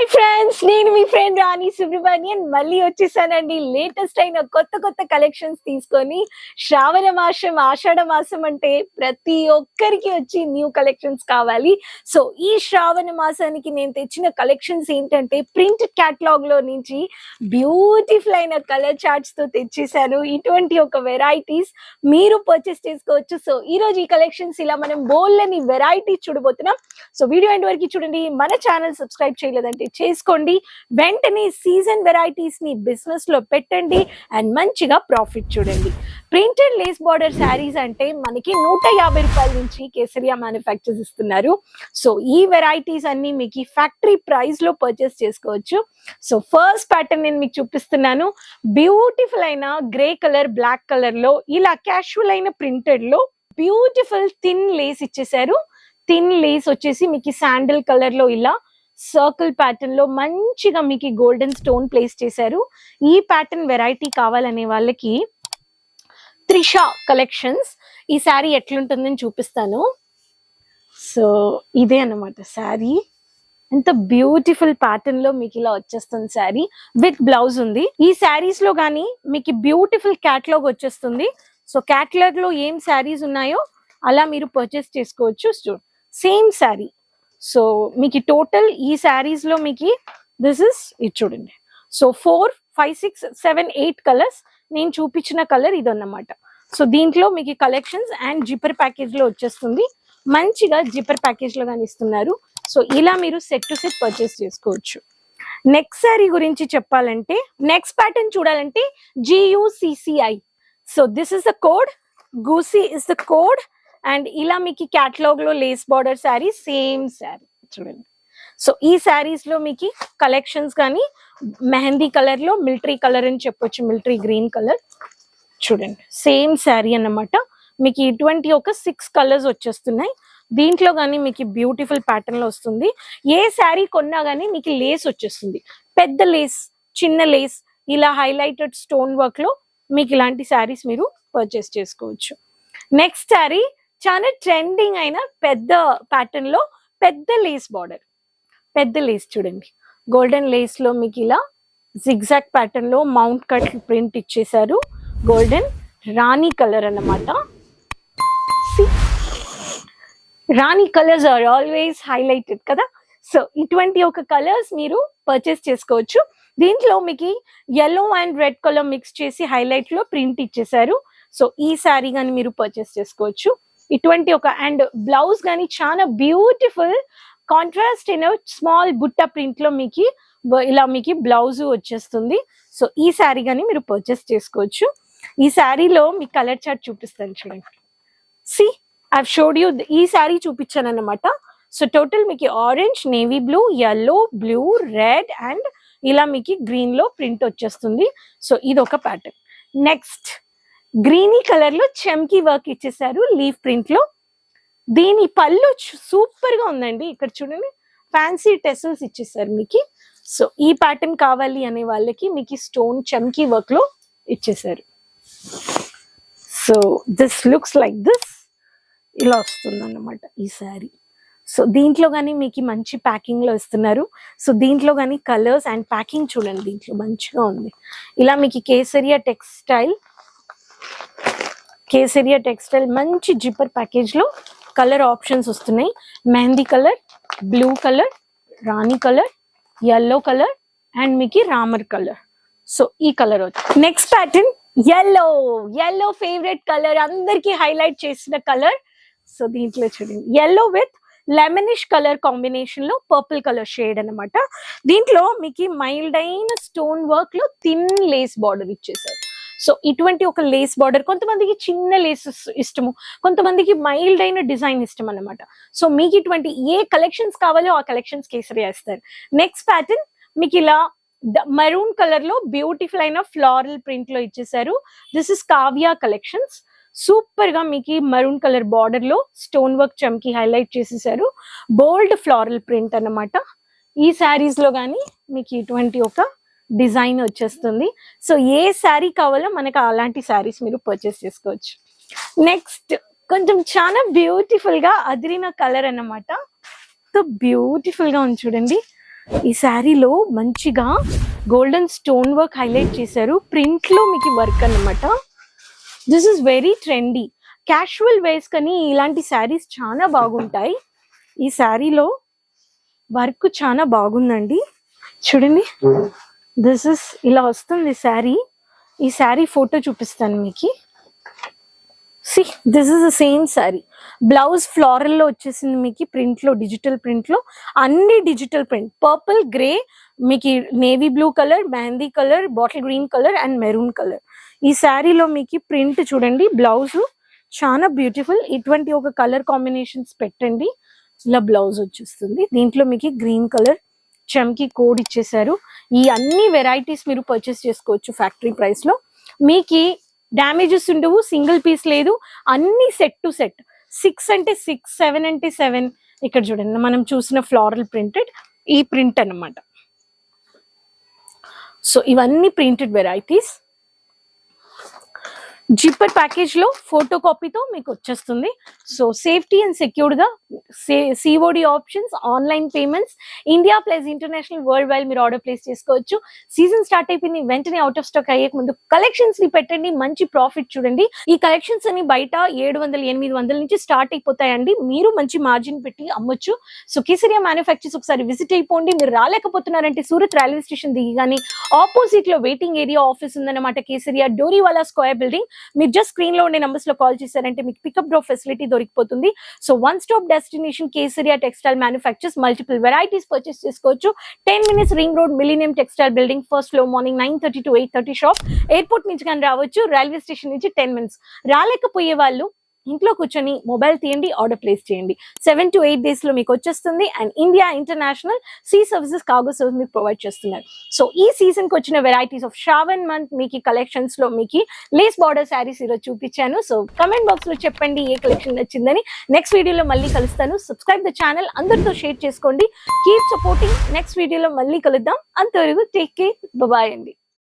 Hi friends, నేను మీ friend రాణి సుబ్రహ్మణ్యన్ మళ్ళీ వచ్చేసానండి. లేటెస్ట్ అయిన కొత్త కలెక్షన్స్ తీసుకొని శ్రావణ మాసం, ఆషాఢ మాసం అంటే ప్రతి ఒక్కరికి వచ్చి న్యూ కలెక్షన్స్ కావాలి. సో ఈ శ్రావణ మాసానికి నేను తెచ్చిన కలెక్షన్స్ ఏంటంటే ప్రింట్ క్యాటలాగ్ లో నుంచి బ్యూటిఫుల్ అయిన కలర్ చార్ట్స్ తో తెచ్చేసాను. ఇటువంటి ఒక వెరైటీస్ మీరు పర్చేస్ చేసుకోవచ్చు. సో ఈ రోజు ఈ కలెక్షన్స్ ఇలా మనం బోల్డ్ వెరైటీస్ చూడబోతున్నాం. సో వీడియో ఎండ్ వరకు చూడండి. మన ఛానల్ సబ్స్క్రైబ్ చేయలేదంటే చేసుకోండి. వెంటనే సీజన్ వెరైటీస్ ని బిజినెస్ లో పెట్టండి అండ్ మంచిగా ప్రాఫిట్ చూడండి. ప్రింటెడ్ లేస్ బార్డర్ శారీస్ అంటే మనకి 150 రూపాయల నుంచి కేసరియా మ్యానుఫ్యాక్చర్స్ ఇస్తున్నారు. సో ఈ వెరైటీస్ అన్ని మీకు ఫ్యాక్టరీ ప్రైస్ లో పర్చేస్ చేసుకోవచ్చు. సో ఫస్ట్ ప్యాటర్న్ నేను మీకు చూపిస్తున్నాను. బ్యూటిఫుల్ అయిన గ్రే కలర్, బ్లాక్ కలర్ లో ఇలా క్యాషువల్ అయిన ప్రింటెడ్ లో బ్యూటిఫుల్ థిన్ లేస్ ఇచ్చేసారు. థిన్ లేస్ వచ్చేసి మీకు శాండిల్ కలర్ లో ఇలా సర్కిల్ ప్యాటర్న్ లో మంచిగా మీకు గోల్డెన్ స్టోన్ ప్లేస్ చేశారు. ఈ ప్యాటర్న్ వెరైటీ కావాలనే వాళ్ళకి త్రిషా కలెక్షన్స్ ఈ శారీ ఎట్లుంటుందని చూపిస్తాను. సో ఇదే అన్నమాట శారీ. ఎంత బ్యూటిఫుల్ ప్యాటర్న్ లో మీకు ఇలా వచ్చేస్తుంది. శారీ విత్ బ్లౌజ్ ఉంది. ఈ శారీస్ లో గానీ మీకు బ్యూటిఫుల్ క్యాటలాగ్ వచ్చేస్తుంది. సో క్యాటలాగ్ లో ఏం శారీస్ ఉన్నాయో అలా మీరు పర్చేస్ చేసుకోవచ్చు. సేమ్ శారీ. సో మీకు టోటల్ ఈ శారీస్ లో మీకు దిస్ ఇస్ ఇది చూడండి. So 4, 5, 6, 7, 8 colours. నేను చూపించిన కలర్ ఇదన్నమాట. సో దీంట్లో మీకు కలెక్షన్స్ అండ్ జిప్పర్ ప్యాకేజ్ లో వచ్చేస్తుంది. మంచిగా జిప్పర్ ప్యాకేజ్ లో కానీ ఇస్తున్నారు. సో ఇలా మీరు సెట్ టు సెట్ పర్చేస్ చేసుకోవచ్చు. నెక్స్ట్ శారీ గురించి చెప్పాలంటే, నెక్స్ట్ ప్యాటర్న్ చూడాలంటే GUCCI. So this is the code. Gucci is the code. And ఇలా మీకు క్యాటలాగ్ లో lace border sari, same sari చూడండి. సో ఈ శారీస్ లో మీకు కలెక్షన్స్ కానీ మెహందీ కలర్ లో మిలిటరీ కలర్ అని చెప్పొచ్చు, మిలిటరీ గ్రీన్ కలర్ చూడండి. సేమ్ శారీ అన్నమాట. మీకు ఇటువంటి ఒక 6 కలర్స్ వచ్చేస్తున్నాయి. దీంట్లో కానీ మీకు బ్యూటిఫుల్ ప్యాటర్న్ లో వస్తుంది. ఏ శారీ కొన్నా కానీ మీకు లేస్ వచ్చేస్తుంది. పెద్ద లేస్, చిన్న లేస్, ఇలా హైలైటెడ్ స్టోన్ వర్క్ లో మీకు ఇలాంటి శారీస్ మీరు పర్చేస్ చేసుకోవచ్చు. నెక్స్ట్ శారీ చాలా ట్రెండింగ్ అయిన పెద్ద ప్యాటర్న్ లో పెద్ద లేస్ బార్డర్, పెద్ద లేస్ చూడండి. గోల్డెన్ లేస్ లో మీకు ఇలా జిగ్జాగ్ ప్యాటర్న్ లో మౌంట్ కట్ ప్రింట్ ఇచ్చేసారు. గోల్డెన్ రాణి కలర్ అన్నమాట. రాణి కలర్స్ ఆర్ ఆల్వేస్ హైలైటెడ్ కదా. సో ఇటువంటి ఒక కలర్స్ మీరు పర్చేస్ చేసుకోవచ్చు. దీంట్లో మీకు yellow and red colour mix చేసి హైలైట్ లో ప్రింట్ ఇచ్చేసారు. సో ఈ శారీ కానీ మీరు పర్చేస్ చేసుకోవచ్చు. ఇటువంటి ఒక అండ్ బ్లౌజ్ కానీ చాలా బ్యూటిఫుల్ కాంట్రాస్ట్ అయిన స్మాల్ బుట్ట ప్రింట్ లో మీకు ఇలా మీకు బ్లౌజ్ వచ్చేస్తుంది. సో ఈ శారీ కానీ మీరు పర్చేస్ చేసుకోవచ్చు. ఈ శారీలో మీకు కలర్ చార్ట్ చూపిస్తాను చూడండి. See I showed you. ఈ శారీ చూపించాను అన్నమాట. సో టోటల్ మీకు orange, navy blue, yellow, blue, red and ఇలా మీకు గ్రీన్ లో ప్రింట్ వచ్చేస్తుంది. సో ఇది ఒక ప్యాటర్న్. నెక్స్ట్ గ్రీనీ కలర్ లో చమ్కీ వర్క్ ఇచ్చేసారు లీఫ్ ప్రింట్ లో. దీని పళ్ళు సూపర్ గా ఉందండి. ఇక్కడ చూడండి ఫ్యాన్సీ టెసల్స్ ఇచ్చేసారు మీకు. సో ఈ ప్యాటర్న్ కావాలి అనే వాళ్ళకి మీకు స్టోన్ చమ్కీ వర్క్ లో ఇచ్చేసారు. So this looks like this. ఇలా వస్తుంది అన్నమాట ఈ శారీ. సో దీంట్లో కానీ మీకు మంచి ప్యాకింగ్ లో ఇస్తున్నారు. సో దీంట్లో కానీ కలర్స్ అండ్ ప్యాకింగ్ చూడండి. దీంట్లో మంచిగా ఉంది. ఇలా మీకు కేసరియా టెక్స్టైల్ మంచి జిప్పర్ ప్యాకేజ్ లో కలర్ ఆప్షన్స్ వస్తున్నాయి. Mehndi colour, blue colour, Rani colour, yellow colour and మీకు రామర్ కలర్. సో ఈ కలర్ వచ్చి next pattern yellow favourite colour, అందరికి హైలైట్ చేసిన కలర్. సో దీంట్లో చూడండి yellow with lemonish colour combination లో పర్పుల్ కలర్ షేడ్ అన్నమాట. దీంట్లో మీకు మైల్డ్ అయిన స్టోన్ వర్క్ లో థిన్ లేస్ బార్డర్ ఇచ్చేసారు. సో ఇటువంటి ఒక లేస్ బార్డర్, కొంతమందికి చిన్న లేస్ ఇష్టము, కొంతమందికి మైల్డ్ అయిన డిజైన్ ఇష్టం అన్నమాట. సో మీకు ఇటువంటి ఏ కలెక్షన్స్ కావాలో ఆ కలెక్షన్స్ కేసరి వేస్తారు. నెక్స్ట్ ప్యాటర్న్ మీకు ఇలా మరూన్ కలర్ లో బ్యూటిఫుల్ అయిన ఫ్లోరల్ ప్రింట్ లో ఇచ్చేసారు. This is Kavya collections. Super గా మీకు మరూన్ కలర్ బార్డర్ లో స్టోన్ వర్క్ చమ్కి హైలైట్ చేసేసారు. బోల్డ్ ఫ్లోరల్ ప్రింట్ అన్నమాట. ఈ శారీస్ లో కానీ మీకు ఇటువంటి ఒక డిజైన్ వచ్చేస్తుంది. సో ఏ శారీ కావాలో మనకు అలాంటి శారీస్ మీరు పర్చేస్ చేసుకోవచ్చు. నెక్స్ట్ కొంచెం చాలా బ్యూటిఫుల్ గా అదిరిన కలర్ అన్నమాట. సో బ్యూటిఫుల్ గా ఉంది చూడండి. ఈ శారీలో మంచిగా గోల్డెన్ స్టోన్ వర్క్ హైలైట్ చేశారు, ప్రింట్ లో మీకు వర్క్ అన్నమాట. This is very trendy, casual wears కానీ ఇలాంటి శారీస్ చాలా బాగుంటాయి. ఈ శారీలో వర్క్ చాలా బాగుందండి, చూడండి. దిస్ ఇస్ ఇలా వస్తుంది శారీ. ఈ శారీ ఫోటో చూపిస్తాను మీకు. See this is the same sari. Blouse floral లో వచ్చేసింది మీకు, ప్రింట్ లో డిజిటల్ ప్రింట్ లో అన్ని డిజిటల్ ప్రింట్. పర్పుల్, గ్రే, మీకు navy blue colour, mehndi colour, bottle green colour and maroon colour. ఈ శారీలో మీకు ప్రింట్ చూడండి, బ్లౌజ్ చాలా బ్యూటిఫుల్. ఇటువంటి ఒక కలర్ కాంబినేషన్స్ పెట్టండి, ఇలా బ్లౌజ్ వచ్చేస్తుంది. దీంట్లో మీకు గ్రీన్ కలర్ చమ్కి కోడ్ ఇచ్చేసారు. ఈ అన్ని వెరైటీస్ మీరు పర్చేస్ చేసుకోవచ్చు ఫ్యాక్టరీ ప్రైస్ లో. మీకు డ్యామేజెస్ ఉండవు, సింగిల్ పీస్ లేదు, అన్ని సెట్ టు సెట్. 6 అంటే 6, 7 అంటే 7. ఇక్కడ చూడండి మనం చూసిన ఫ్లోరల్ ప్రింటెడ్ ఈ ప్రింట్ అన్నమాట. సో ఇవన్నీ ప్రింటెడ్ వెరైటీస్. జిప్పర్ ప్యాకేజ్ లో ఫోటో కాపీతో మీకు వచ్చేస్తుంది. సో సేఫ్టీ అండ్ సెక్యూర్డ్ గా COD options, online payments, India plus international, world wide మీరు ఆర్డర్ ప్లేస్ చేసుకోవచ్చు. సీజన్ స్టార్ట్ అయిపోయింది, వెంటనే అవుట్ ఆఫ్ స్టాక్ అయ్యే ముందు కలెక్షన్స్ ని పెట్టండి, మంచి ప్రాఫిట్ చూడండి. ఈ కలెక్షన్స్ అని బయట 700-800 నుంచి స్టార్ట్ అయిపోతాయండి, మీరు మంచి మార్జిన్ పెట్టి అమ్మొచ్చు. సో కేసరియా మ్యానుఫ్యాక్చర్స్ ఒకసారి విజిట్ అయిపోండి. మీరు రాలేకపోతున్నారంటే సూరత్ రైల్వే స్టేషన్ దిగిగానే ఆపోజిట్ లో వెయిటింగ్ ఏరియా ఆఫీస్ ఉందన్నమాట, కేసరియా డోరీవాలా స్క్వేర్ బిల్డింగ్. మీరు జస్ట్ స్క్రీన్ లో ఉండే నంబర్స్ లో కాల్ చేశారంటే మీకు పికప్ డ్రాప్ ఫెసిలిటీ దొరికిపోతుంది. So one stop destination Kesariya textile manufacturers. Multiple varieties purchase చేసుకోవచ్చు. 10 minutes ring road, Millennium textile building, first floor. Morning 9:30 to 8:30 shop. Airport నుంచి కానీ రావచ్చు, రైల్వే స్టేషన్ నుంచి 10 minutes. రాలేకపోయే వాళ్ళు ఇంట్లో కూర్చొని మొబైల్ తీయండి, ఆర్డర్ ప్లేస్ చేయండి. 7 to 8 days లో మీకు వచ్చేస్తుంది. And India international see services, cargo service మీకు ప్రొవైడ్ చేస్తున్నారు. సో ఈ సీజన్ కి వచ్చిన వెరైటీస్ ఆఫ్ శ్రావణ్ మంత్ మీకు కలెక్షన్స్ లో మీకు లేస్ బార్డర్ శారీస్ ఈరోజు చూపించాను. సో కమెంట్ బాక్స్ లో చెప్పండి ఏ కలెక్షన్ నచ్చిందని. నెక్స్ట్ వీడియోలో మళ్ళీ కలుస్తాను. సబ్స్క్రైబ్ ద ఛానల్, అందరితో షేర్ చేసుకోండి. Keep supporting. నెక్స్ట్ వీడియోలో మళ్ళీ కలుద్దాం. అంతవరకు టేక్ కేర్, బాయ్ అండి.